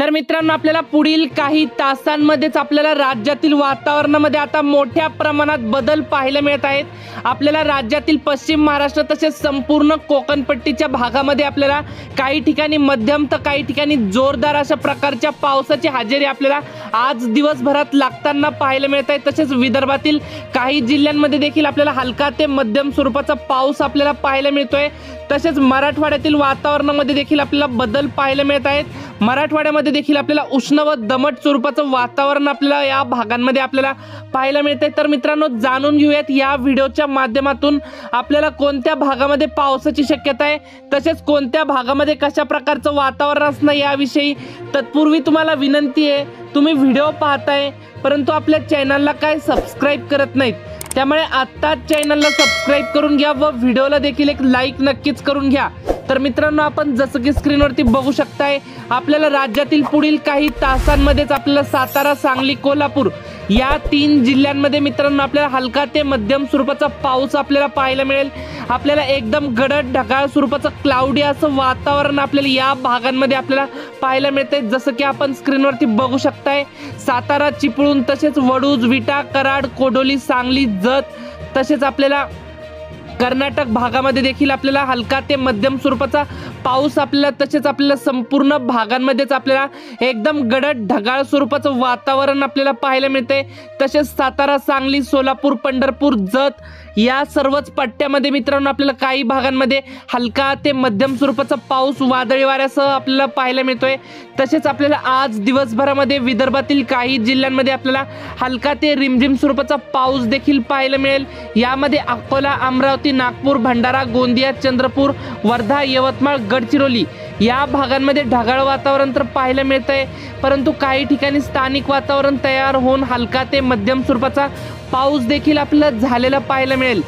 तर मित्रांनो, आपल्याला पुढील काही तासांमध्येच आपल्याला राज्यातील वातावरणामध्ये आता मोठ्या प्रमाणात बदल पाहायला मिळत आहेत। आपल्याला राज्यातील पश्चिम महाराष्ट्र तसेच संपूर्ण कोकणपट्टीच्या भागामध्ये आपल्याला काही ठिकाणी मध्यम तर काही ठिकाणी जोरदार अशा प्रकारच्या पावसाची हजेरी आपल्याला आज दिवसभरात लागताना पाहायला मिळत आहे। तसेच विदर्भातील काही जिल्ह्यांमध्ये देखील आपल्याला हलका ते मध्यम स्वरूपाचा पाऊस आपल्याला पाहायला मिळतोय। तसेच मराठवाड्यातील वातावरणामध्ये देखील आपल्याला बदल पाहायला मिळत आहेत। मराठवाड्यामध्ये देखील आपल्याला उष्ण व दमट स्वरूपाचं वातावरण आपल्याला या भागांमध्ये आपल्याला पाहायला मिळते। तर मित्रांनो, जाणून घेऊयात या व्हिडिओच्या माध्यमातून आपल्याला कोणत्या भागामध्ये पावसाची शक्यता आहे, तसेच कोणत्या भागामध्ये कशा प्रकारचं वातावरण असणार याविषयी। तत्पूर्वी तुम्हाला विनंती आहे, तुम्ही व्हिडिओ पाहताय परंतु आपल्या चॅनलला काय सबस्क्राइब करत नाहीत, त्यामुळे आता चॅनलला सबस्क्राइब करून घ्या व व्हिडिओला देखील एक लाईक नक्कीच करून घ्या। तर मित्रांनो, आपण जसं की स्क्रीनवरती बघू शकताय, आपल्याला राज्यातील पुढील काही तासांमध्येच आपल्याला सातारा, सांगली, कोल्हापूर या 3 जिल्ह्यांमध्ये मित्रांनो आपल्याला हलका ते मध्यम स्वरूपाचा पाऊस आपल्याला पाहायला मिळेल। आपल्याला एकदम गडद ढगाळ स्वरूपाचं क्लाउडी असं वातावरण आपल्याला या भागांमध्ये आपल्याला पाहायला मिळते। जसं की आपण स्क्रीनवरती बघू शकताय, सातारा, चिपळूण, तसेच वडूज, विटा, कराड, कोडोली, सांगली, जत, तसेच आपल्याला कर्नाटक भागामध्ये देखील आपल्याला हलका ते मध्यम स्वरूपाचा पाऊस आपल्याला, तसेच आपल्याला संपूर्ण भागांमध्येच आपल्याला एकदम गडद ढगाळ स्वरूपाचं वातावरण आपल्याला पाहायला मिळते। तसेच सातारा, सांगली, सोलापूर, पंढरपूर, जत या सर्वच पट्ट्यामध्ये मित्रांनो आपल्याला काही भागांमध्ये हलका ते मध्यम स्वरूपाचा पाऊस वादळी वाऱ्यासह आपल्याला पाहायला मिळतोय। तसेच आपल्याला आज दिवसभरामध्ये विदर्भातील काही जिल्ह्यांमध्ये आपल्याला हलका ते रिमझिम स्वरूपाचा पाऊस देखील पाहायला मिळेल। यामध्ये अकोला, अमरावती, नागपूर, भंडारा, गोंदिया, चंद्रपूर, वर्धा, यवतमाळ, गडचिरोली या भागांमध्ये ढगाळ वातावरण तर पाहायला मिळतंय, परंतु काही ठिकाणी स्थानिक वातावरण तयार होऊन हलका ते मध्यम स्वरूपाचा पाऊस देखील आपल्याला झालेला पाहायला मिळेल।